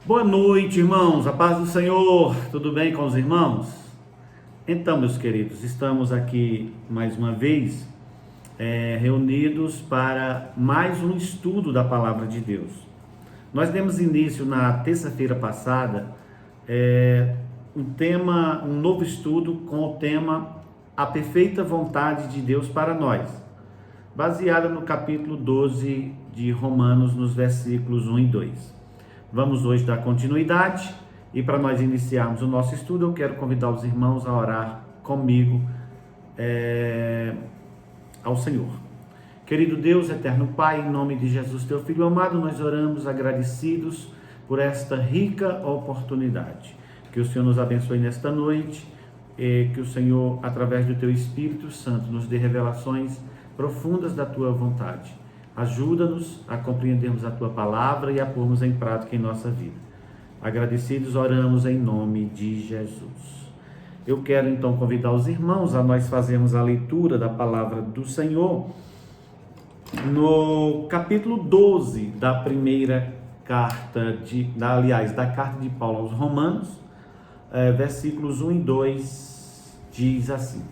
Boa noite, irmãos. A paz do Senhor. Tudo bem com os irmãos? Então, meus queridos, estamos aqui mais uma vez reunidos para mais um estudo da Palavra de Deus. Nós demos início na terça-feira passada um novo estudo com o tema A Perfeita Vontade de Deus para Nós, baseada no capítulo 12 de Romanos, nos versículos 1 e 2. Vamos hoje dar continuidade e para nós iniciarmos o nosso estudo, eu quero convidar os irmãos a orar comigo ao Senhor. Querido Deus, eterno Pai, em nome de Jesus, teu Filho amado, nós oramos agradecidos por esta rica oportunidade. Que o Senhor nos abençoe nesta noite, que o Senhor, através do teu Espírito Santo, nos dê revelações profundas da tua vontade. Ajuda-nos a compreendermos a tua palavra e a pormos em prática em nossa vida. Agradecidos, oramos em nome de Jesus. Eu quero então convidar os irmãos a nós fazermos a leitura da palavra do Senhor no capítulo 12 da primeira carta, da carta de Paulo aos Romanos, versículos 1 e 2, diz assim: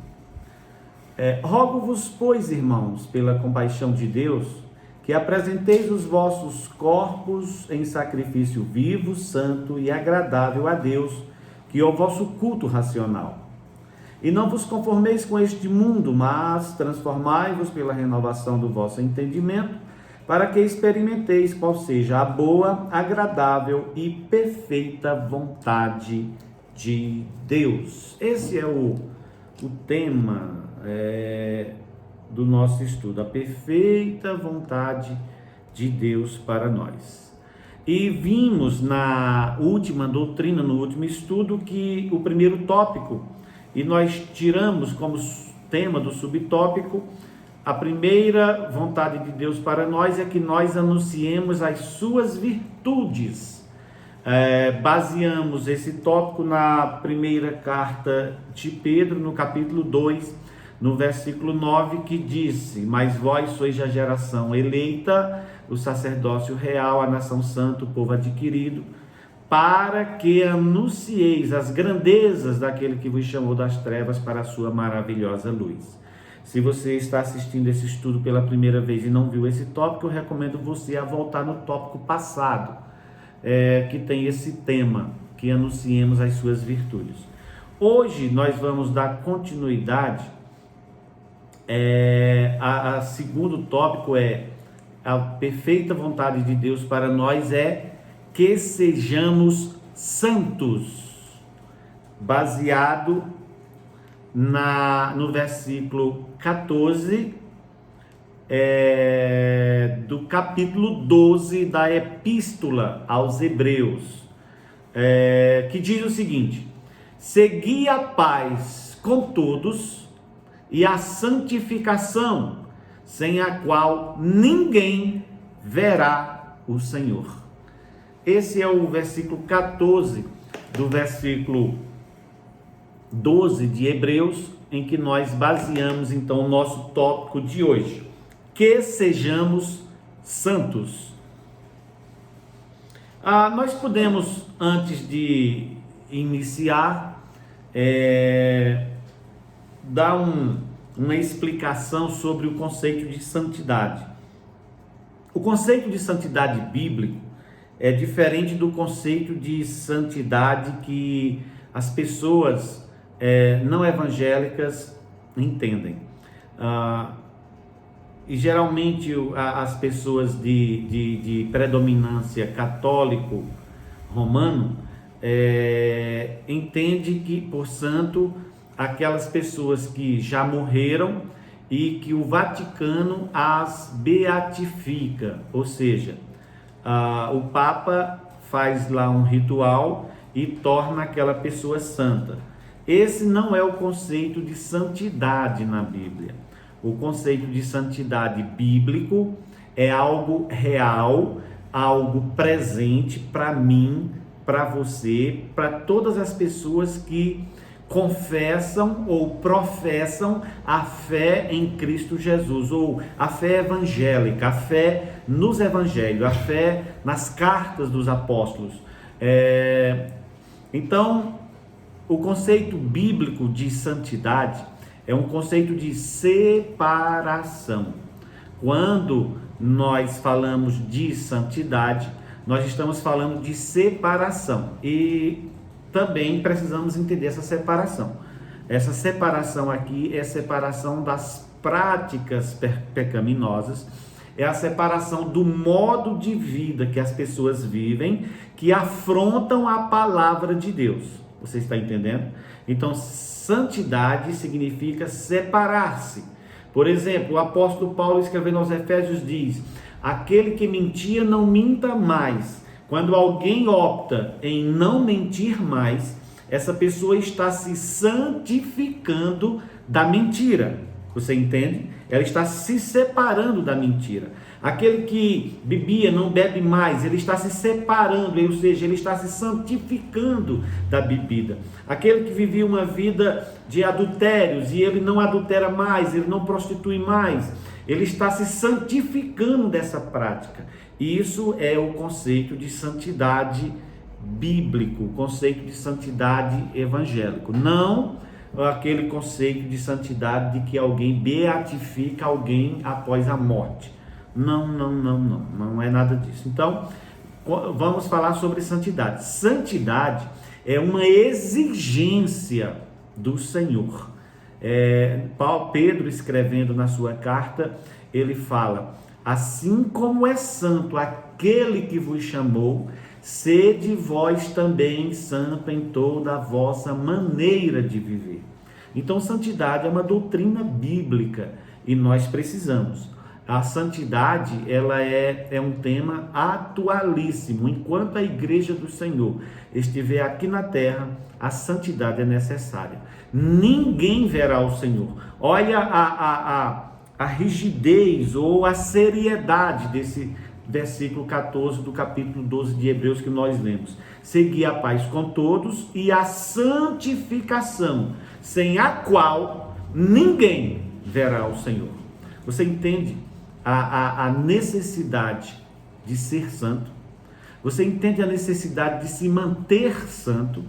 Rogo-vos, pois, irmãos, pela compaixão de Deus, que apresenteis os vossos corpos em sacrifício vivo, santo e agradável a Deus, que é o vosso culto racional. E não vos conformeis com este mundo, mas transformai-vos pela renovação do vosso entendimento, para que experimenteis qual seja a boa, agradável e perfeita vontade de Deus. Esse é o tema do nosso estudo, a perfeita vontade de Deus para nós. E vimos na última doutrina, no último estudo, que o primeiro tópico, e nós tiramos como tema do subtópico, a primeira vontade de Deus para nós é que nós anunciemos as suas virtudes. Baseamos esse tópico na primeira carta de Pedro, no capítulo 2, no versículo 9, que disse: Mas vós sois a geração eleita, o sacerdócio real, a nação santa, o povo adquirido, para que anuncieis as grandezas daquele que vos chamou das trevas para a sua maravilhosa luz. Se você está assistindo esse estudo pela primeira vez e não viu esse tópico, eu recomendo você a voltar no tópico passado, que tem esse tema, que anunciemos as suas virtudes. Hoje nós vamos dar continuidade. A segundo tópico a perfeita vontade de Deus para nós que sejamos santos, baseado no versículo 14 do capítulo 12 da Epístola aos Hebreus, que diz o seguinte: segui a paz com todos e a santificação, sem a qual ninguém verá o Senhor. Esse é o versículo 14 do versículo 12 de Hebreus, em que nós baseamos então o nosso tópico de hoje: que sejamos santos. Nós podemos, antes de iniciar, dar uma explicação sobre o conceito de santidade. O conceito de santidade bíblico é diferente do conceito de santidade que as pessoas não evangélicas entendem. E geralmente as pessoas de predominância católico romano entendem que por santo aquelas pessoas que já morreram e que o Vaticano as beatifica, ou seja, o Papa faz lá um ritual e torna aquela pessoa santa. Esse não é o conceito de santidade na Bíblia. O conceito de santidade bíblico é algo real, algo presente para mim, para você, para todas as pessoas que confessam ou professam a fé em Cristo Jesus, ou a fé evangélica, a fé nos evangelhos, a fé nas cartas dos apóstolos. Então, o conceito bíblico de santidade é um conceito de separação. Quando nós falamos de santidade, nós estamos falando de separação e também precisamos entender essa separação. Essa separação aqui é a separação das práticas pecaminosas, é a separação do modo de vida que as pessoas vivem, que afrontam a palavra de Deus. Você está entendendo? Então, santidade significa separar-se. Por exemplo, o apóstolo Paulo, escrevendo aos Efésios, diz: aquele que mentia, não minta mais. Quando alguém opta em não mentir mais, essa pessoa está se santificando da mentira. Você entende? Ela está se separando da mentira. Aquele que bebia não bebe mais, ele está se separando, ou seja, ele está se santificando da bebida. Aquele que vivia uma vida de adultérios e ele não adultera mais, ele não prostitui mais, ele está se santificando dessa prática. Isso é o conceito de santidade bíblico, o conceito de santidade evangélico. Não aquele conceito de santidade de que alguém beatifica alguém após a morte. Não é nada disso. Então, vamos falar sobre santidade. Santidade é uma exigência do Senhor. Pedro, escrevendo na sua carta, ele fala: assim como é santo aquele que vos chamou, sede vós também santo em toda a vossa maneira de viver. Então, santidade é uma doutrina bíblica e nós precisamos. A santidade, ela é um tema atualíssimo. Enquanto a igreja do Senhor estiver aqui na terra, a santidade é necessária. Ninguém verá o Senhor. Olha a rigidez ou a seriedade desse versículo 14 do capítulo 12 de Hebreus que nós lemos. Segui a paz com todos e a santificação, sem a qual ninguém verá o Senhor. Você entende a necessidade de ser santo? Você entende a necessidade de se manter santo?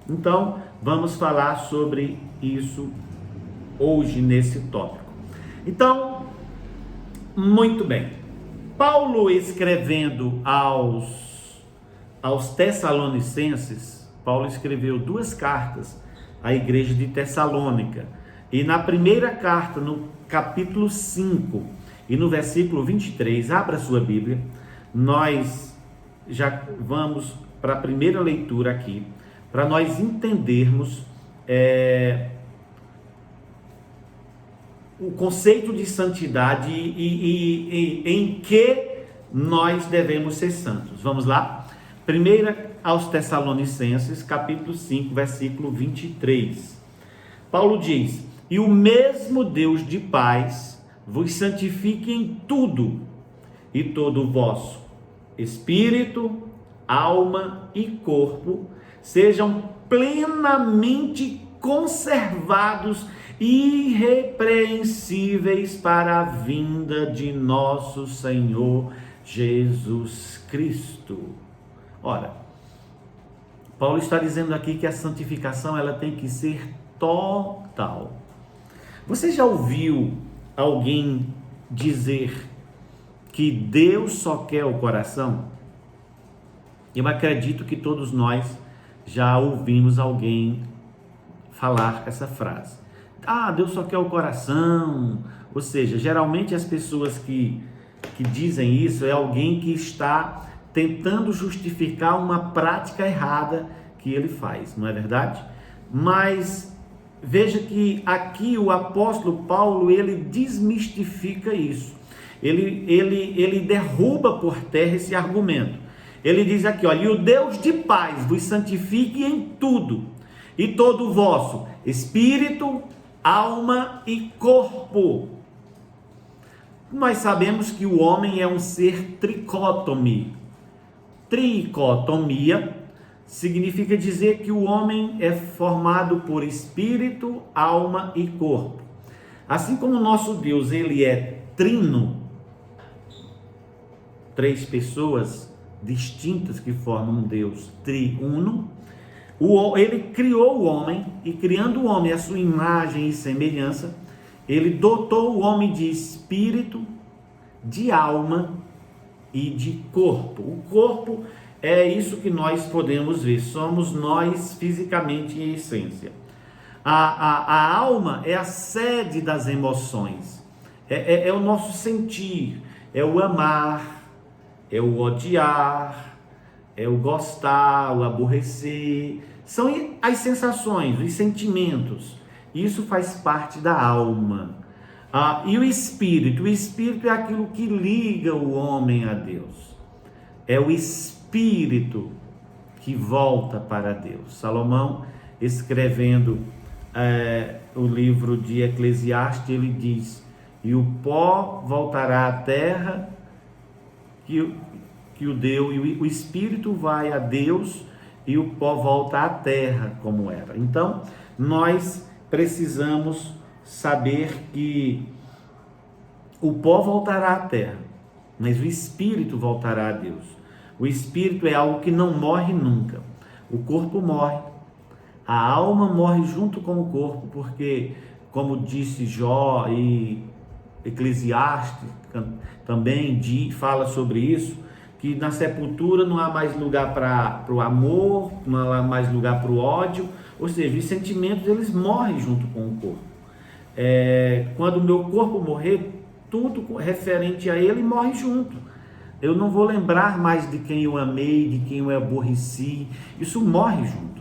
Então, vamos falar sobre isso hoje nesse tópico. Então, muito bem. Paulo, escrevendo aos Tessalonicenses, Paulo escreveu 2 cartas à igreja de Tessalônica. E na primeira carta, no capítulo 5 e no versículo 23, abra sua Bíblia, nós já vamos para a primeira leitura aqui, para nós entendermos o conceito de santidade e em que nós devemos ser santos. Vamos lá? Primeira aos Tessalonicenses, capítulo 5, versículo 23. Paulo diz: e o mesmo Deus de paz vos santifique em tudo, e todo o vosso espírito, alma e corpo sejam plenamente conservados irrepreensíveis para a vinda de nosso Senhor Jesus Cristo. Ora, Paulo está dizendo aqui que a santificação ela tem que ser total. Você já ouviu alguém dizer que Deus só quer o coração? Eu acredito que todos nós já ouvimos alguém falar essa frase. Deus só quer o coração. Ou seja, geralmente as pessoas que dizem isso é alguém que está tentando justificar uma prática errada que ele faz, não é verdade? Mas veja que aqui o apóstolo Paulo, ele desmistifica isso. Ele derruba por terra esse argumento. Ele diz aqui, olha, e o Deus de paz vos santifique em tudo, e todo o vosso espírito, alma e corpo. Nós sabemos que o homem é um ser tricótome. Tricotomia significa dizer que o homem é formado por espírito, alma e corpo. Assim como o nosso Deus, ele é trino, 3 pessoas distintas que formam um Deus triuno. Ele criou o homem, e criando o homem à sua imagem e semelhança, ele dotou o homem de espírito, de alma e de corpo. O corpo é isso que nós podemos ver, somos nós fisicamente em essência. A alma é a sede das emoções, é o nosso sentir, é o amar, é o odiar, é o gostar, o aborrecer, são as sensações, os sentimentos, isso faz parte da alma. E o espírito é aquilo que liga o homem a Deus, é o espírito que volta para Deus. Salomão, escrevendo o livro de Eclesiastes, ele diz: e o pó voltará à terra que o deu, e o espírito vai a Deus e o pó volta à terra como era. Então, nós precisamos saber que o pó voltará à terra, mas o espírito voltará a Deus. O espírito é algo que não morre nunca. O corpo morre, a alma morre junto com o corpo, porque, como disse Jó e Eclesiastes também fala sobre isso, que na sepultura não há mais lugar para o amor, não há mais lugar para o ódio, ou seja, os sentimentos eles morrem junto com o corpo. Quando o meu corpo morrer, tudo referente a ele morre junto. Eu não vou lembrar mais de quem eu amei, de quem eu aborreci, isso morre junto.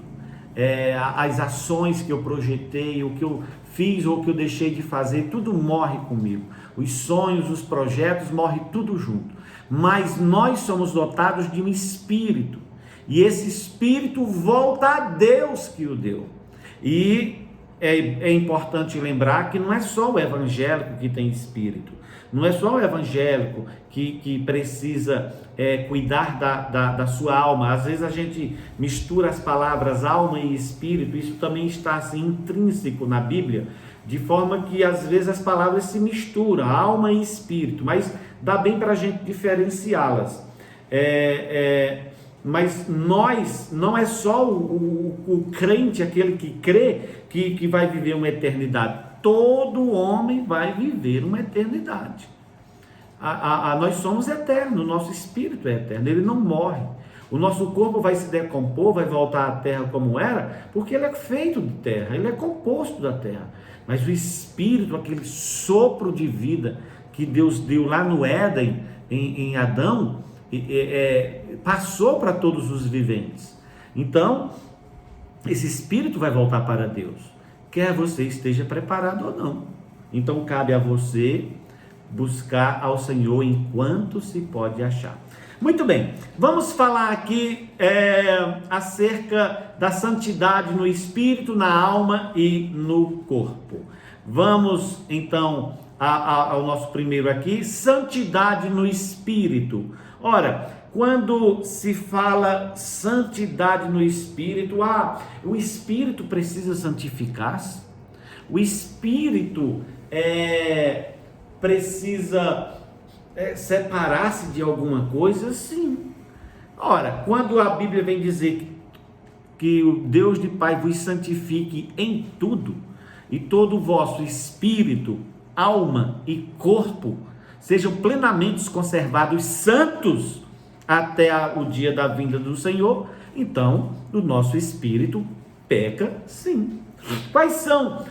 As ações que eu projetei, o que eu fiz ou o que eu deixei de fazer, tudo morre comigo. Os sonhos, os projetos, morre tudo junto. Mas nós somos dotados de um espírito, e esse espírito volta a Deus que o deu. E é importante lembrar que não é só o evangélico que tem espírito, não é só o evangélico que precisa cuidar da sua alma. Às vezes a gente mistura as palavras alma e espírito, isso também está assim intrínseco na Bíblia, de forma que às vezes as palavras se misturam, alma e espírito, mas dá bem para a gente diferenciá-las. Mas nós, não é só o crente, aquele que crê, que vai viver uma eternidade. Todo homem vai viver uma eternidade. Nós somos eternos, o nosso espírito é eterno, ele não morre. O nosso corpo vai se decompor, vai voltar à terra como era, porque ele é feito de terra, ele é composto da terra. Mas o espírito, aquele sopro de vida que Deus deu lá no Éden, em Adão, passou para todos os viventes. Então, esse espírito vai voltar para Deus, quer você esteja preparado ou não. Então, cabe a você buscar ao Senhor enquanto se pode achar. Muito bem, vamos falar aqui acerca da santidade no espírito, na alma e no corpo. Vamos então ao nosso primeiro aqui, santidade no espírito. Ora, quando se fala santidade no espírito, o espírito precisa santificar-se? O espírito precisa separar-se de alguma coisa? Sim. Ora, quando a Bíblia vem dizer que o Deus de Pai vos santifique em tudo, e todo o vosso espírito, alma e corpo sejam plenamente conservados santos até o dia da vinda do Senhor, então o nosso espírito peca sim. Quais são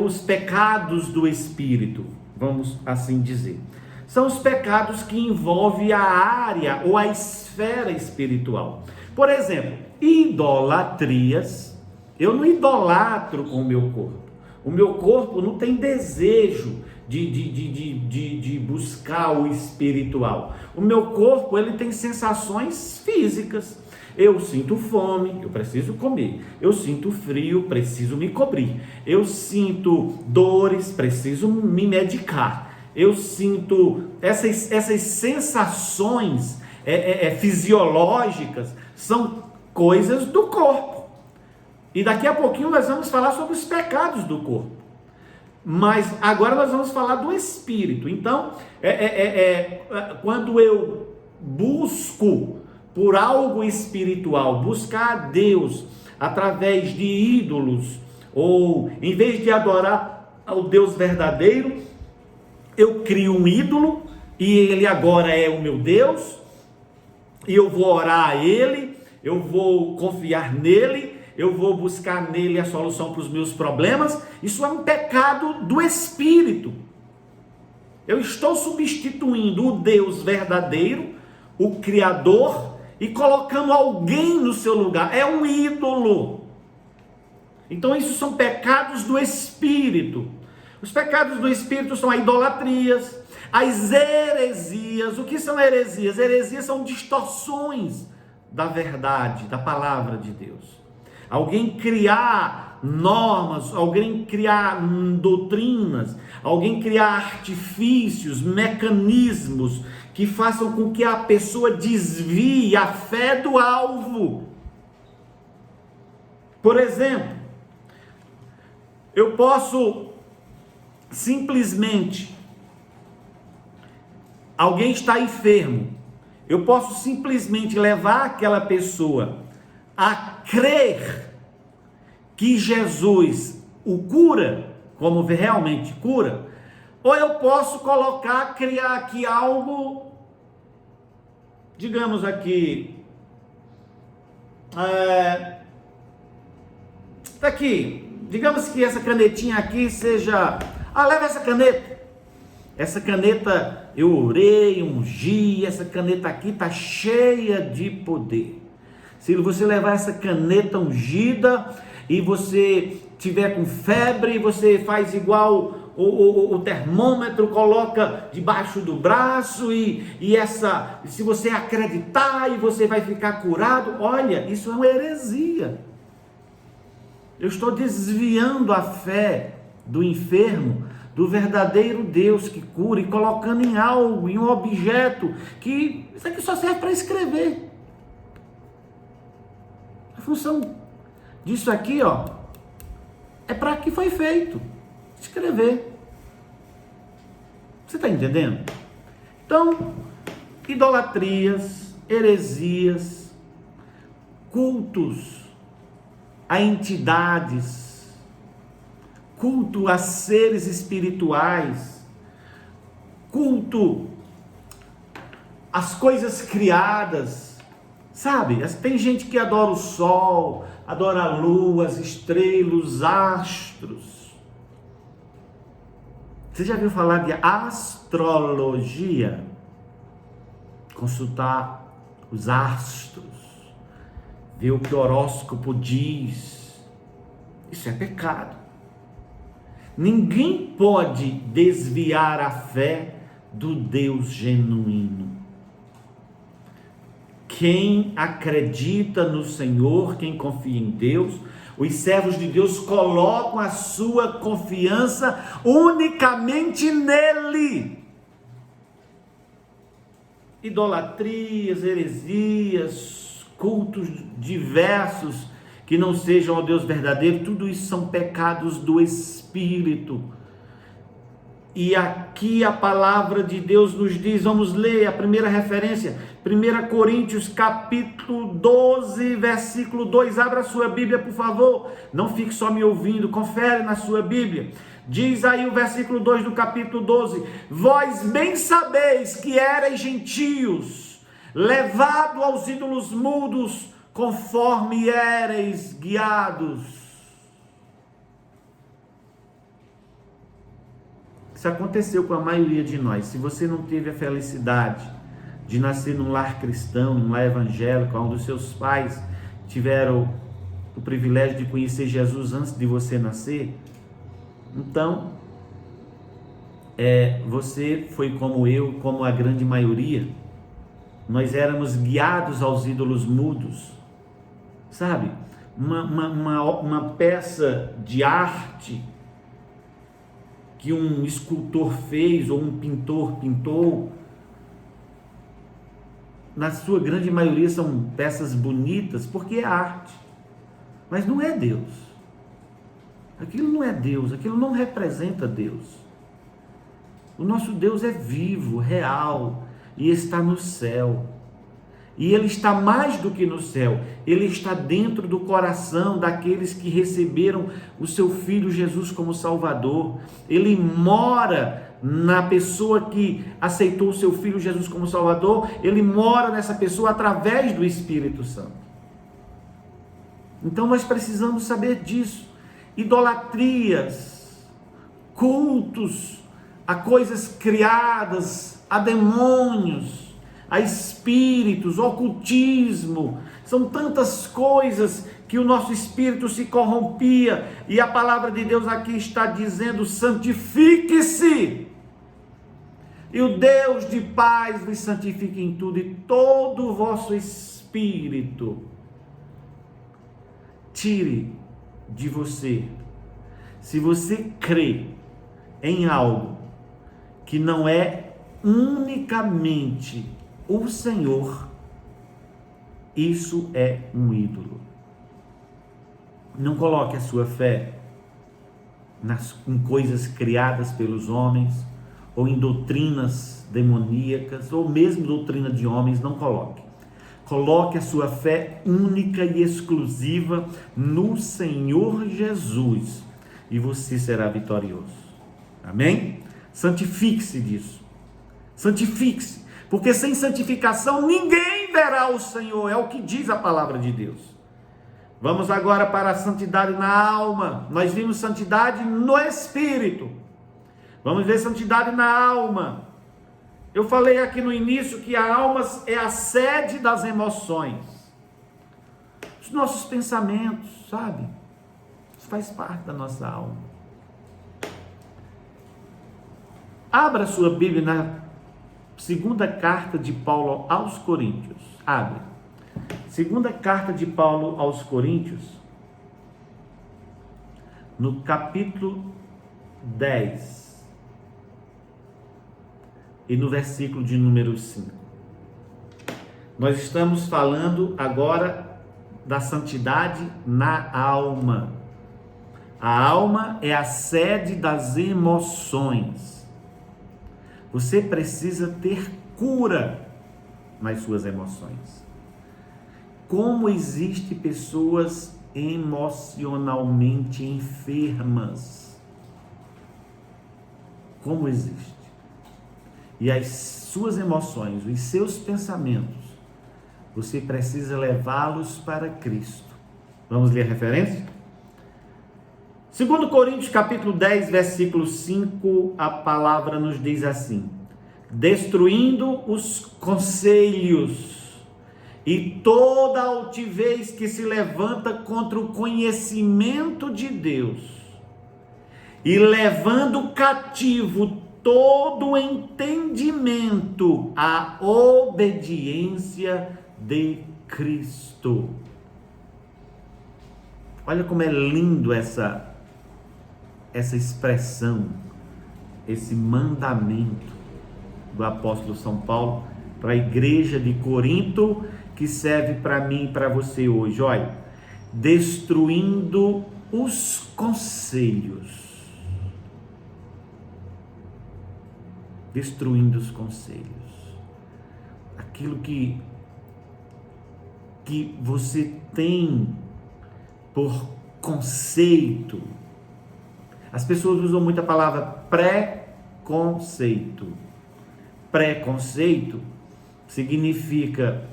os pecados do espírito? Vamos assim dizer. São os pecados que envolvem a área ou a esfera espiritual. Por exemplo, idolatrias. Eu não idolatro com o meu corpo. O meu corpo não tem desejo de buscar o espiritual. O meu corpo, ele tem sensações físicas. Eu sinto fome, eu preciso comer. Eu sinto frio, preciso me cobrir. Eu sinto dores, preciso me medicar. Eu sinto essas sensações fisiológicas, são coisas do corpo. E daqui a pouquinho nós vamos falar sobre os pecados do corpo. Mas agora nós vamos falar do espírito. Então, quando eu busco por algo espiritual, buscar a Deus através de ídolos, ou em vez de adorar ao Deus verdadeiro, eu crio um ídolo e ele agora é o meu Deus, e eu vou orar a ele, eu vou confiar nele, eu vou buscar nele a solução para os meus problemas. Isso é um pecado do espírito. Eu estou substituindo o Deus verdadeiro, o Criador, e colocando alguém no seu lugar. É um ídolo. Então isso são pecados do espírito. Os pecados do espírito são as idolatrias, as heresias. O que são heresias? Heresias são distorções da verdade, da palavra de Deus. Alguém criar normas, alguém criar doutrinas, alguém criar artifícios, mecanismos que façam com que a pessoa desvie a fé do alvo. Por exemplo, eu posso simplesmente, alguém está enfermo, eu posso simplesmente levar aquela pessoa a crer que Jesus o cura, como realmente cura, ou eu posso criar aqui algo, digamos aqui, digamos que essa canetinha aqui seja, leva essa caneta eu orei, ungi, essa caneta aqui está cheia de poder. Se você levar essa caneta ungida e você tiver com febre, você faz igual o termômetro, coloca debaixo do braço se você acreditar e você vai ficar curado. Olha, isso é uma heresia. Eu estou desviando a fé do enfermo, do verdadeiro Deus que cura, e colocando em algo, em um objeto, que isso aqui só serve para escrever. A função disso aqui, é para que foi feito, escrever. Você está entendendo? Então, idolatrias, heresias, cultos a entidades, culto a seres espirituais, culto às coisas criadas, sabe? Tem gente que adora o sol, adora a lua, as estrelas, os astros. Você já viu falar de astrologia? Consultar os astros, ver o que o horóscopo diz. Isso é pecado. Ninguém pode desviar a fé do Deus genuíno. Quem acredita no Senhor, quem confia em Deus, os servos de Deus colocam a sua confiança unicamente nele. Idolatrias, heresias, cultos diversos que não sejam ao Deus verdadeiro, tudo isso são pecados do Espírito. E aqui a palavra de Deus nos diz, vamos ler a primeira referência, 1 Coríntios capítulo 12, versículo 2, abra a sua Bíblia por favor, não fique só me ouvindo, confere na sua Bíblia. Diz aí o versículo 2 do capítulo 12, vós bem sabeis que erais gentios, levado aos ídolos mudos, conforme éreis guiados. Isso aconteceu com a maioria de nós. Se você não teve a felicidade de nascer num lar cristão, num lar evangélico, onde os seus pais tiveram o privilégio de conhecer Jesus antes de você nascer, então você foi como eu, como a grande maioria. Nós éramos guiados aos ídolos mudos. Sabe, uma peça de arte que um escultor fez ou um pintor pintou, na sua grande maioria são peças bonitas porque é arte, mas não é Deus. Aquilo não é Deus, aquilo não representa Deus. O nosso Deus é vivo, real e está no céu. E Ele está mais do que no céu, Ele está dentro do coração daqueles que receberam o seu Filho Jesus como Salvador. Ele mora na pessoa que aceitou o seu Filho Jesus como Salvador, Ele mora nessa pessoa através do Espírito Santo. Então nós precisamos saber disso. Idolatrias, cultos a coisas criadas, a demônios, a espíritos, ocultismo, são tantas coisas que o nosso espírito se corrompia, e a palavra de Deus aqui está dizendo: santifique-se, e o Deus de paz vos santifique em tudo, e todo o vosso espírito tire de você. Se você crê em algo que não é unicamente o Senhor, isso é um ídolo. Não coloque a sua fé em coisas criadas pelos homens, ou em doutrinas demoníacas, ou mesmo doutrina de homens. Não coloque. Coloque a sua fé única e exclusiva no Senhor Jesus, e você será vitorioso. Amém? Santifique-se disso. Santifique-se, porque sem santificação ninguém verá o Senhor, é o que diz a palavra de Deus. Vamos agora para a santidade na alma. Nós vimos santidade no espírito, vamos ver santidade na alma. Eu falei aqui no início que a alma é a sede das emoções, os nossos pensamentos, sabe? Isso faz parte da nossa alma. Abra sua Bíblia na segunda carta de Paulo aos Coríntios. Abre. Segunda carta de Paulo aos Coríntios, no capítulo 10 e no versículo de número 5. Nós estamos falando agora da santidade na alma. A alma é a sede das emoções. Você precisa ter cura nas suas emoções. Como existem pessoas emocionalmente enfermas? Como existe? E as suas emoções, os seus pensamentos, você precisa levá-los para Cristo. Vamos ler a referência? 2 Coríntios capítulo 10, versículo 5, a palavra nos diz assim: destruindo os conselhos e toda altivez que se levanta contra o conhecimento de Deus, e levando cativo todo o entendimento à obediência de Cristo. Olha como é lindo essa expressão, esse mandamento do apóstolo São Paulo para a igreja de Corinto, que serve para mim e para você hoje. Olha, destruindo os conselhos. Destruindo os conselhos. Aquilo que você tem por conceito. As pessoas usam muito a palavra pré-conceito. Pré-conceito significa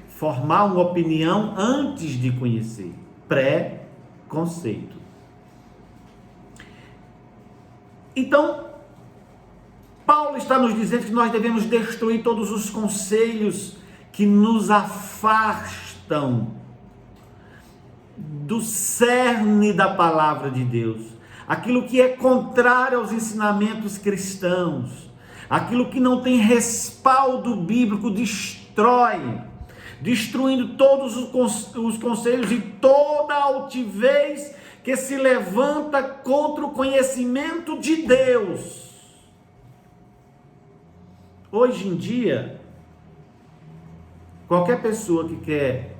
formar uma opinião antes de conhecer. Pré-conceito. Então, Paulo está nos dizendo que nós devemos destruir todos os conselhos que nos afastam do cerne da palavra de Deus, aquilo que é contrário aos ensinamentos cristãos, aquilo que não tem respaldo bíblico, destruindo todos os conselhos e toda altivez que se levanta contra o conhecimento de Deus. Hoje em dia, qualquer pessoa que quer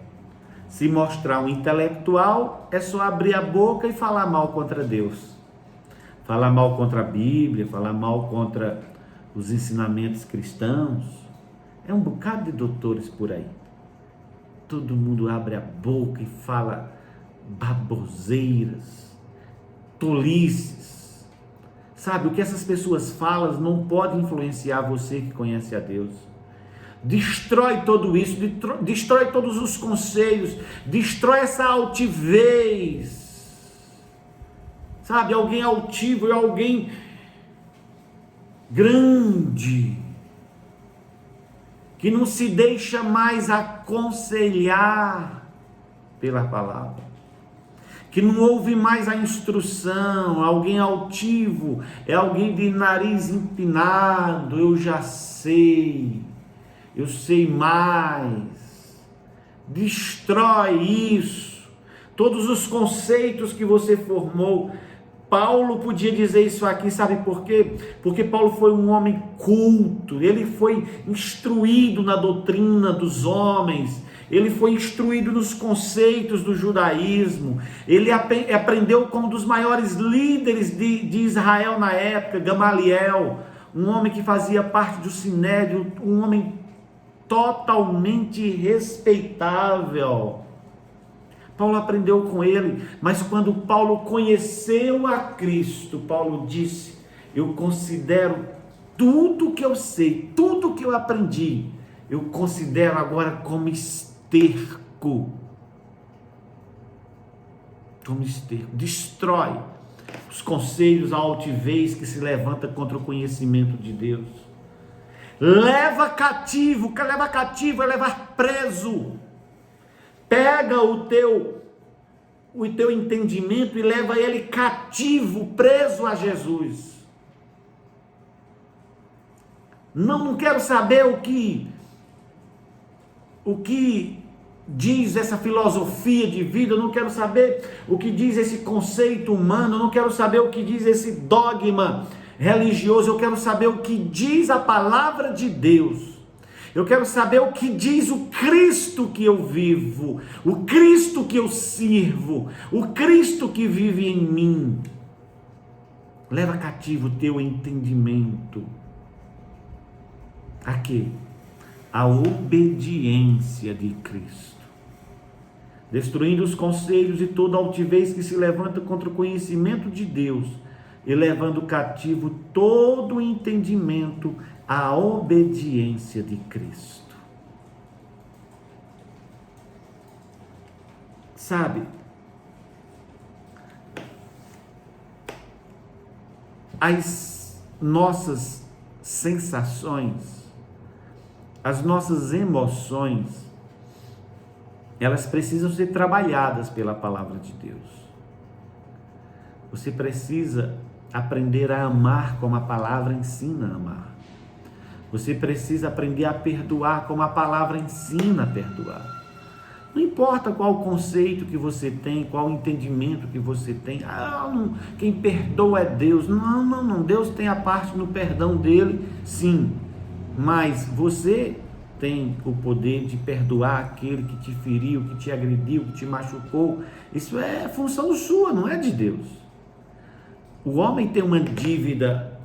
se mostrar um intelectual, é só abrir a boca e falar mal contra Deus, falar mal contra a Bíblia, falar mal contra os ensinamentos cristãos. É um bocado de doutores por aí. Todo mundo abre a boca e fala baboseiras, tolices. Sabe, o que essas pessoas falam não pode influenciar você que conhece a Deus. Destrói tudo isso, destrói todos os conselhos, destrói essa altivez. Sabe, alguém altivo é alguém grande, que não se deixa mais aconselhar pela palavra, que não ouve mais a instrução. Alguém altivo é alguém de nariz empinado. Eu já sei, eu sei mais. Destrói isso, todos os conceitos que você formou. Paulo podia dizer isso aqui, sabe por quê? Porque Paulo foi um homem culto, ele foi instruído na doutrina dos homens, ele foi instruído nos conceitos do judaísmo, ele aprendeu com um dos maiores líderes de Israel na época, Gamaliel, um homem que fazia parte do Sinédrio, um homem totalmente respeitável. Paulo aprendeu com ele, mas quando Paulo conheceu a Cristo, Paulo disse: eu considero tudo que eu sei, tudo que eu aprendi, eu considero agora como esterco. Como esterco. Destrói os conselhos, a altivez que se levanta contra o conhecimento de Deus. Leva cativo é levar preso. Pega o teu entendimento e leva ele cativo, preso a Jesus. Não quero saber o que diz essa filosofia de vida, eu não quero saber o que diz esse conceito humano, eu não quero saber o que diz esse dogma religioso, eu quero saber o que diz a palavra de Deus. Eu quero saber o que diz o Cristo que eu vivo, o Cristo que eu sirvo, o Cristo que vive em mim. Leva cativo o teu entendimento. A quê? A obediência de Cristo. Destruindo os conselhos e toda altivez que se levanta contra o conhecimento de Deus, e levando cativo todo o entendimento à obediência de Cristo. Sabe, as nossas sensações, as nossas emoções, elas precisam ser trabalhadas pela palavra de Deus. Você precisa aprender a amar como a palavra ensina a amar. Você precisa aprender a perdoar como a palavra ensina a perdoar. Não importa qual o conceito que você tem, qual o entendimento que você tem. Quem perdoa é Deus. Não. Deus tem a parte no perdão dele, sim. Mas você tem o poder de perdoar aquele que te feriu, que te agrediu, que te machucou. Isso é função sua, não é de Deus. O homem tem uma dívida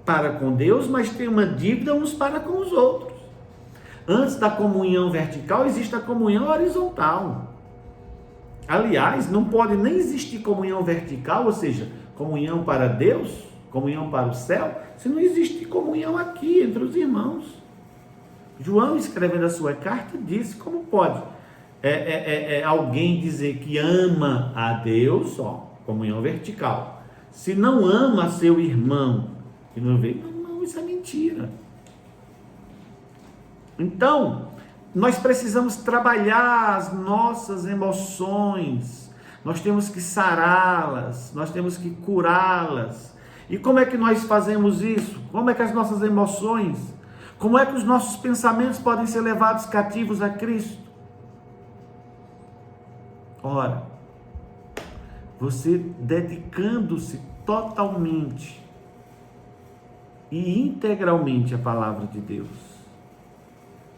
para com Deus, mas tem uma dívida uns para com os outros. Antes da comunhão vertical, existe a comunhão horizontal. Aliás, não pode nem existir comunhão vertical, ou seja, comunhão para Deus, comunhão para o céu, se não existe comunhão aqui entre os irmãos. João, escrevendo a sua carta, disse: como pode alguém dizer que ama a Deus, comunhão vertical, se não ama seu irmão, que não vê? Não, isso é mentira. Então, nós precisamos trabalhar as nossas emoções, nós temos que sará-las, nós temos que curá-las. E como é que nós fazemos isso? Como é que as nossas emoções, como é que os nossos pensamentos podem ser levados cativos a Cristo? Ora, você dedicando-se totalmente e integralmente à palavra de Deus,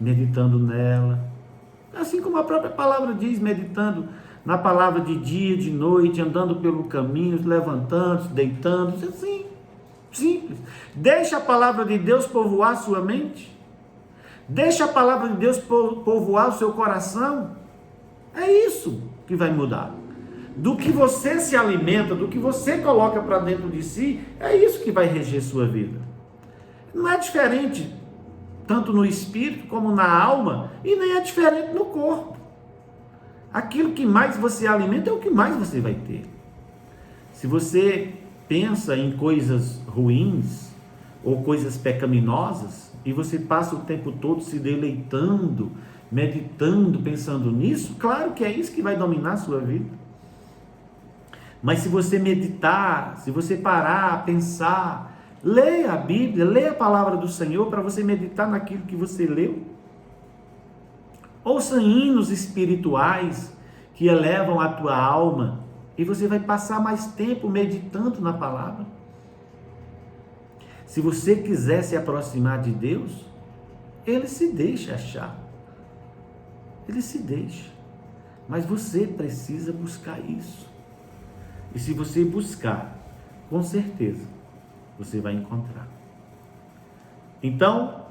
meditando nela, assim como a própria palavra diz, meditando na palavra de dia, de noite, andando pelo caminho, levantando-se, deitando-se, assim, simples. Deixa a palavra de Deus povoar sua mente, Deixa a palavra de Deus povoar o seu coração. É isso que vai mudar. Do que você se alimenta, do que você coloca para dentro de si, é isso que vai reger sua vida. Não é diferente tanto no espírito como na alma, e nem é diferente no corpo. Aquilo que mais você alimenta é o que mais você vai ter. Se você pensa em coisas ruins ou coisas pecaminosas e você passa o tempo todo se deleitando, meditando, pensando nisso, claro que é isso que vai dominar a sua vida. Mas se você meditar, se você parar, pensar, leia a Bíblia, leia a palavra do Senhor para você meditar naquilo que você leu. Ouça hinos espirituais que elevam a tua alma e você vai passar mais tempo meditando na palavra. Se você quiser se aproximar de Deus, Ele se deixa achar. Ele se deixa. Mas você precisa buscar isso. E se você buscar, com certeza, você vai encontrar. Então,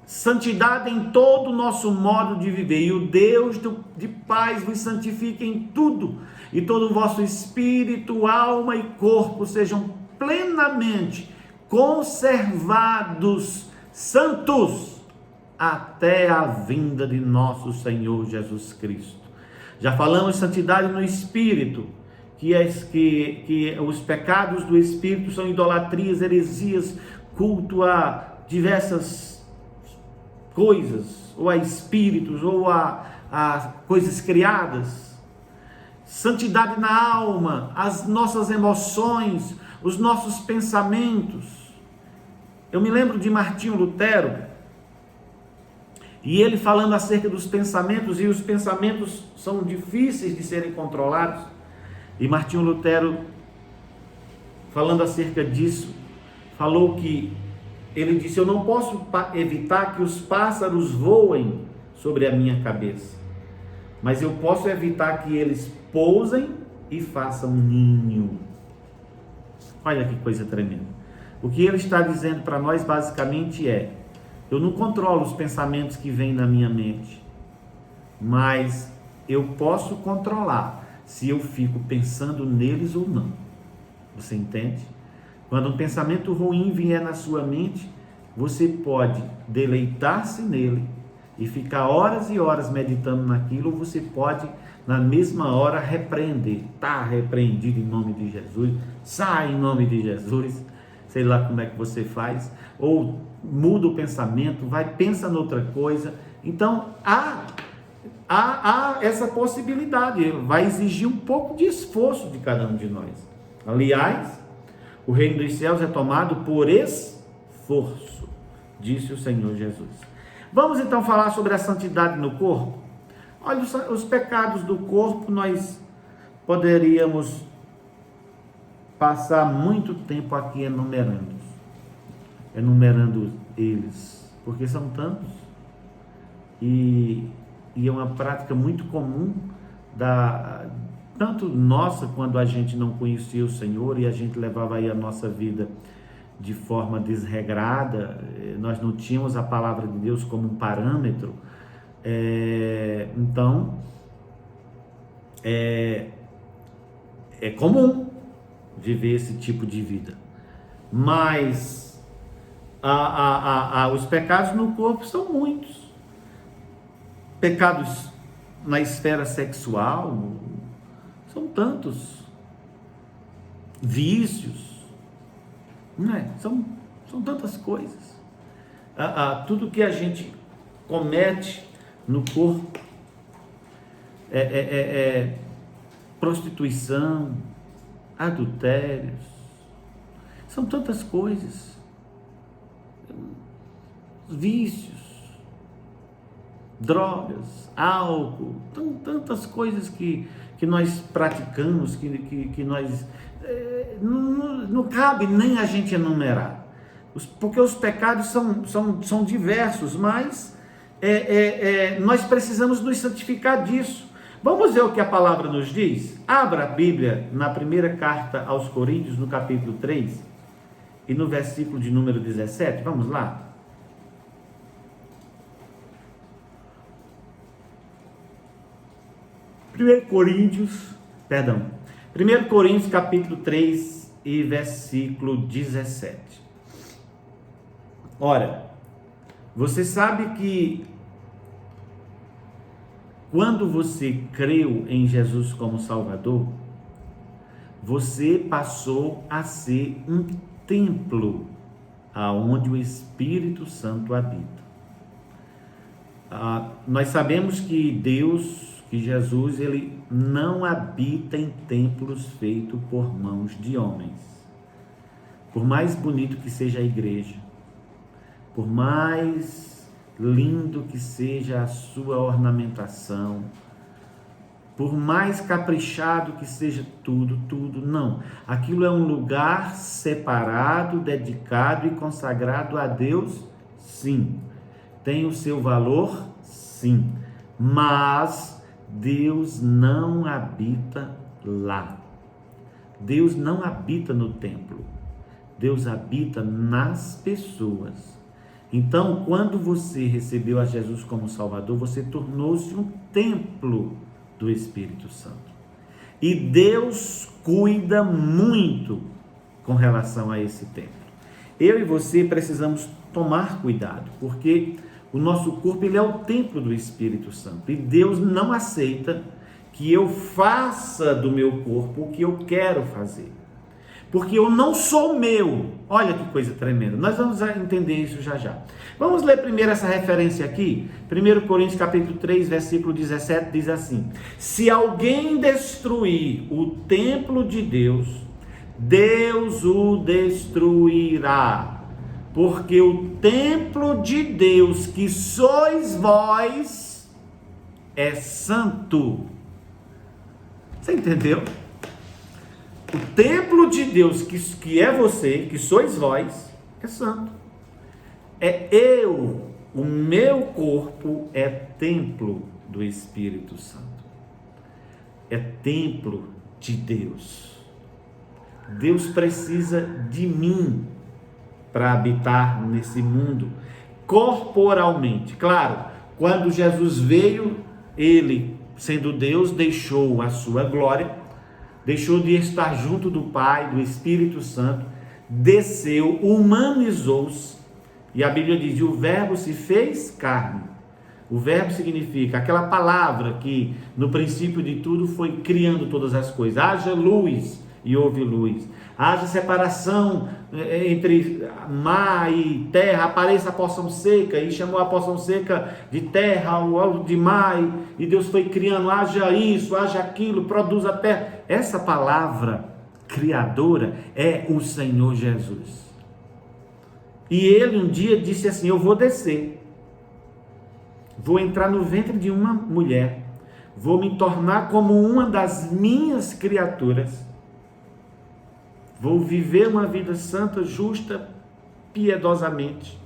santidade em todo o nosso modo de viver, e o Deus de paz vos santifique em tudo, e todo o vosso espírito, alma e corpo sejam plenamente conservados santos até a vinda de nosso Senhor Jesus Cristo. Já falamos de santidade no espírito, que os pecados do espírito são idolatrias, heresias, culto a diversas coisas, ou a espíritos, ou a coisas criadas. Santidade na alma, as nossas emoções, os nossos pensamentos. Eu me lembro de Martinho Lutero, e ele falando acerca dos pensamentos, e os pensamentos são difíceis de serem controlados. E Martinho Lutero, falando acerca disso, falou que ele disse: eu não posso evitar que os pássaros voem sobre a minha cabeça, mas eu posso evitar que eles pousem e façam ninho. Olha que coisa tremenda. O que ele está dizendo para nós basicamente é: eu não controlo os pensamentos que vêm na minha mente, mas eu posso controlar se eu fico pensando neles ou não. Você entende? Quando um pensamento ruim vier na sua mente, você pode deleitar-se nele e ficar horas e horas meditando naquilo, ou você pode, na mesma hora, repreender. Está repreendido em nome de Jesus, sai em nome de Jesus, sei lá como é que você faz, ou muda o pensamento, pensa noutra coisa. Então, há essa possibilidade, vai exigir um pouco de esforço de cada um de nós. Aliás, o reino dos céus é tomado por esforço, disse o Senhor Jesus. Vamos então falar sobre a santidade no corpo. Olha, os pecados do corpo, nós poderíamos passar muito tempo aqui enumerando eles, porque são tantos, e é uma prática muito comum, tanto nossa, quando a gente não conhecia o Senhor e a gente levava aí a nossa vida de forma desregrada, nós não tínhamos a palavra de Deus como um parâmetro, então é comum viver esse tipo de vida. Mas os pecados no corpo são muitos. Pecados na esfera sexual, são tantos. Vícios, não é? São tantas coisas. Tudo que a gente comete no corpo prostituição, adultérios, são tantas coisas, vícios, drogas, álcool, tantas coisas que nós praticamos, que nós não cabe nem a gente enumerar, porque os pecados são diversos, mas nós precisamos nos santificar disso. Vamos ver o que a palavra nos diz? Abra a Bíblia na primeira carta aos Coríntios, no capítulo 3, e no versículo de número 17, vamos lá? 1 Coríntios capítulo 3 e versículo 17. Ora, você sabe que quando você creu em Jesus como Salvador, você passou a ser um templo aonde o Espírito Santo habita. Nós sabemos que Jesus, ele não habita em templos feitos por mãos de homens. Por mais bonito que seja a igreja, por mais lindo que seja a sua ornamentação, por mais caprichado que seja tudo, não. Aquilo é um lugar separado, dedicado e consagrado a Deus, sim. Tem o seu valor, sim. Mas Deus não habita lá. Deus não habita no templo. Deus habita nas pessoas. Então, quando você recebeu a Jesus como Salvador, você tornou-se um templo do Espírito Santo. E Deus cuida muito com relação a esse templo. Eu e você precisamos tomar cuidado, porque o nosso corpo, ele é o templo do Espírito Santo. E Deus não aceita que eu faça do meu corpo o que eu quero fazer. Porque eu não sou meu. Olha que coisa tremenda. Nós vamos entender isso já já. Vamos ler primeiro essa referência aqui. 1 Coríntios capítulo 3, versículo 17, diz assim: se alguém destruir o templo de Deus, Deus o destruirá. Porque o templo de Deus que sois vós é santo. Você entendeu? O templo de Deus, que é você, que sois vós, é santo. É eu, o meu corpo é templo do Espírito Santo. É templo de Deus. Deus precisa de mim para habitar nesse mundo, corporalmente. Claro, quando Jesus veio, ele, sendo Deus, deixou a sua glória, deixou de estar junto do Pai, do Espírito Santo, desceu, humanizou-se, e a Bíblia diz, o verbo se fez carne. O verbo significa aquela palavra que no princípio de tudo foi criando todas as coisas. Haja luz e houve luz. Haja separação entre mar e terra, apareça a porção seca, e chamou a porção seca de terra, ou de mar, e Deus foi criando, haja isso, haja aquilo, produz a terra. Essa palavra criadora é o Senhor Jesus. E ele um dia disse assim, eu vou descer, vou entrar no ventre de uma mulher, vou me tornar como uma das minhas criaturas, vou viver uma vida santa, justa, piedosamente,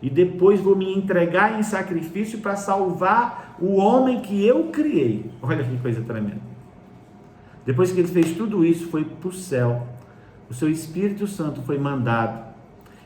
e depois vou me entregar em sacrifício para salvar o homem que eu criei. Olha que coisa tremenda. Depois que ele fez tudo isso, foi para o céu, o seu Espírito Santo foi mandado,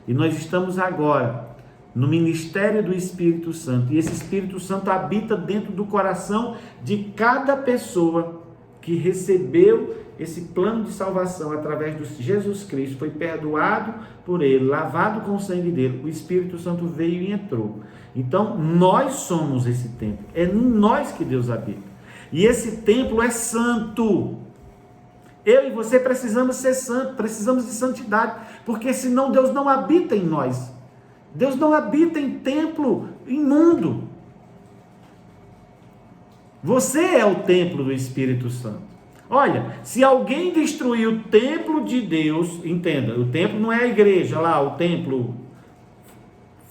e nós estamos agora no ministério do Espírito Santo, e esse Espírito Santo habita dentro do coração de cada pessoa que recebeu esse plano de salvação através de Jesus Cristo, foi perdoado por ele, lavado com o sangue dele, o Espírito Santo veio e entrou. Então nós somos esse templo, é em nós que Deus habita, e esse templo é santo. Eu e você precisamos ser santos, precisamos de santidade, porque senão Deus não habita em nós. Deus não habita em templo imundo. Você é o templo do Espírito Santo. Olha, se alguém destruir o templo de Deus, entenda, o templo não é a igreja lá, o templo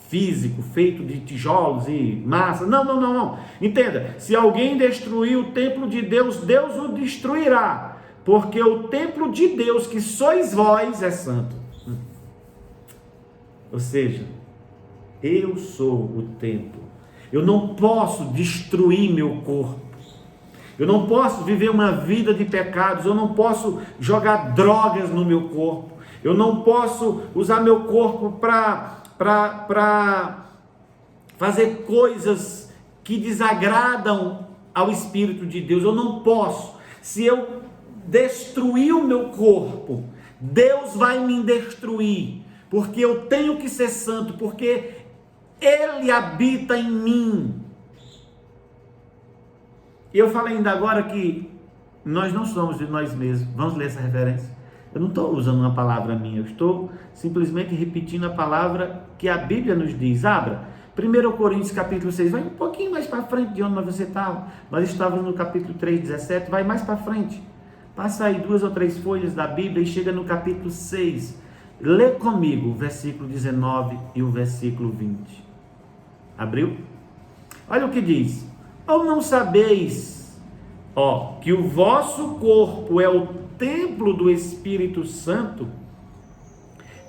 físico, feito de tijolos e massa, não. Entenda, se alguém destruir o templo de Deus, Deus o destruirá. Porque o templo de Deus, que sois vós, é santo. Ou seja, eu sou o templo. Eu não posso destruir meu corpo. Eu não posso viver uma vida de pecados. Eu não posso jogar drogas no meu corpo. Eu não posso usar meu corpo para fazer coisas que desagradam ao Espírito de Deus. Eu não posso. Se eu destruir o meu corpo, Deus vai me destruir, porque eu tenho que ser santo, porque Ele habita em mim. E eu falei ainda agora que nós não somos de nós mesmos. Vamos ler essa referência? Eu não estou usando uma palavra minha, eu estou simplesmente repetindo a palavra que a Bíblia nos diz. Abra 1 Coríntios capítulo 6, vai um pouquinho mais para frente de onde você estava. Nós estávamos no capítulo 3, 17, vai mais para frente. Passa aí 2 ou 3 folhas da Bíblia e chega no capítulo 6. Lê comigo o versículo 19 e o versículo 20. Abriu? Olha o que diz. Ou não sabeis, que o vosso corpo é o templo do Espírito Santo,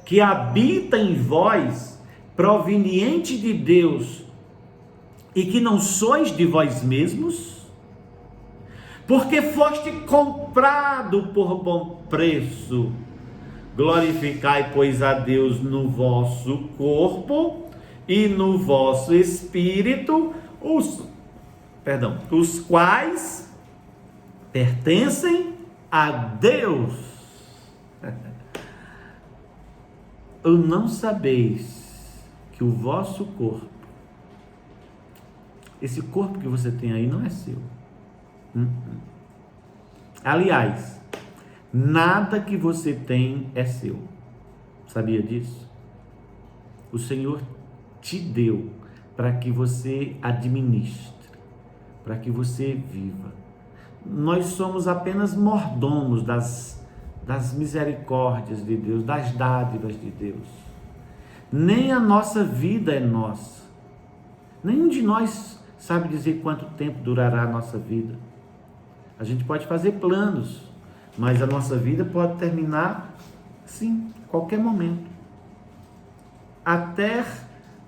que habita em vós, proveniente de Deus, e que não sois de vós mesmos? Porque foste comprado por bom preço. Glorificai, pois, a Deus no vosso corpo e no vosso espírito, os quais pertencem a Deus. Ou não sabeis que o vosso corpo, esse corpo que você tem aí não é seu. Aliás, nada que você tem é seu. Sabia disso? O Senhor te deu para que você administre, para que você viva. Nós somos apenas mordomos das misericórdias de Deus, das dádivas de Deus. Nem a nossa vida é nossa. Nenhum de nós sabe dizer quanto tempo durará a nossa vida. A gente pode fazer planos, mas a nossa vida pode terminar, sim, a qualquer momento. Até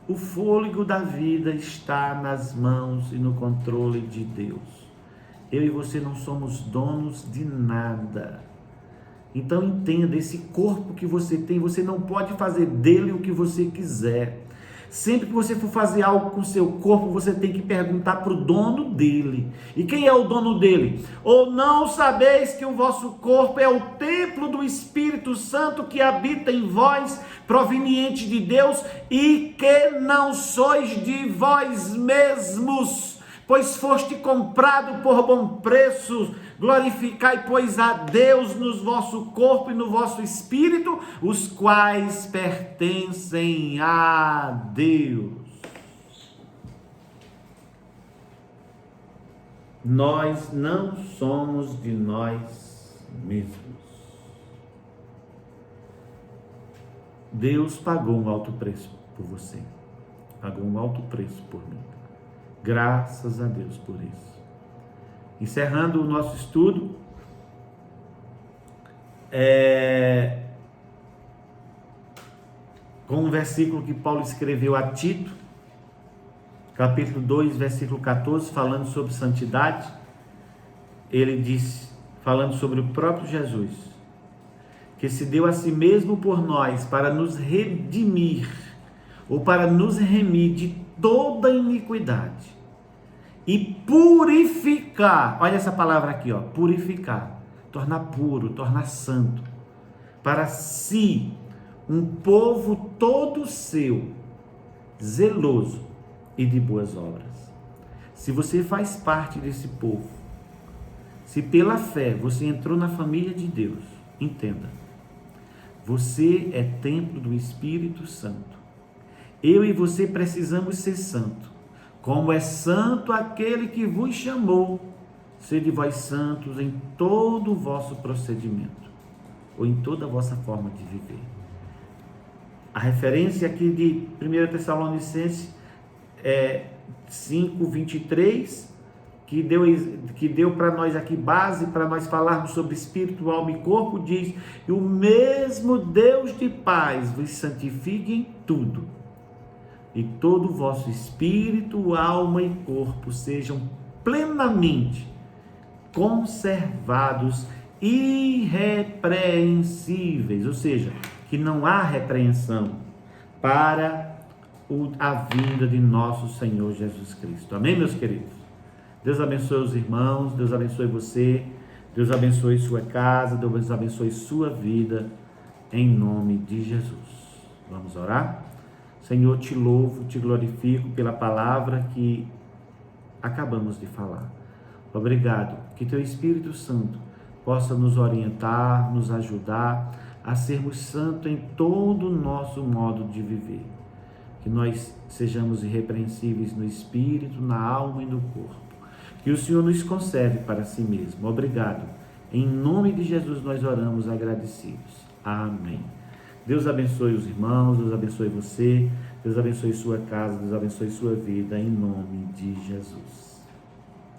o fôlego da vida está nas mãos e no controle de Deus. Eu e você não somos donos de nada. Então entenda, esse corpo que você tem, você não pode fazer dele o que você quiser. Sempre que você for fazer algo com o seu corpo, você tem que perguntar para o dono dele. E quem é o dono dele? Ou não sabeis que o vosso corpo é o templo do Espírito Santo que habita em vós, proveniente de Deus, e que não sois de vós mesmos, pois foste comprado por bom preço. Glorificai, pois, a Deus no vosso corpo e no vosso espírito, os quais pertencem a Deus. Nós não somos de nós mesmos. Deus pagou um alto preço por você. Pagou um alto preço por mim. Graças a Deus por isso. Encerrando o nosso estudo, com um versículo que Paulo escreveu a Tito, capítulo 2, versículo 14, falando sobre santidade. Ele disse, falando sobre o próprio Jesus, que se deu a si mesmo por nós para nos redimir, ou para nos remir de toda iniquidade, e purificar, olha essa palavra aqui, purificar, tornar puro, tornar santo, para si, um povo todo seu, zeloso e de boas obras. Se você faz parte desse povo, se pela fé você entrou na família de Deus, entenda, você é templo do Espírito Santo. Eu e você precisamos ser santo. Como é santo aquele que vos chamou, sede vós santos em todo o vosso procedimento, ou em toda a vossa forma de viver. A referência aqui de 1 Tessalonicenses 5:23, que deu para nós aqui base, para nós falarmos sobre espírito, alma e corpo, diz: e o mesmo Deus de paz vos santifique em tudo, e todo o vosso espírito, alma e corpo sejam plenamente conservados, irrepreensíveis, ou seja, que não há repreensão, para a vinda de nosso Senhor Jesus Cristo. Amém, meus queridos? Deus abençoe os irmãos, Deus abençoe você, Deus abençoe sua casa, Deus abençoe sua vida, em nome de Jesus. Vamos orar? Senhor, te louvo, te glorifico pela palavra que acabamos de falar. Obrigado, que teu Espírito Santo possa nos orientar, nos ajudar a sermos santos em todo o nosso modo de viver. Que nós sejamos irrepreensíveis no espírito, na alma e no corpo. Que o Senhor nos conserve para si mesmo. Obrigado. Em nome de Jesus nós oramos agradecidos. Amém. Deus abençoe os irmãos, Deus abençoe você, Deus abençoe sua casa, Deus abençoe sua vida, em nome de Jesus.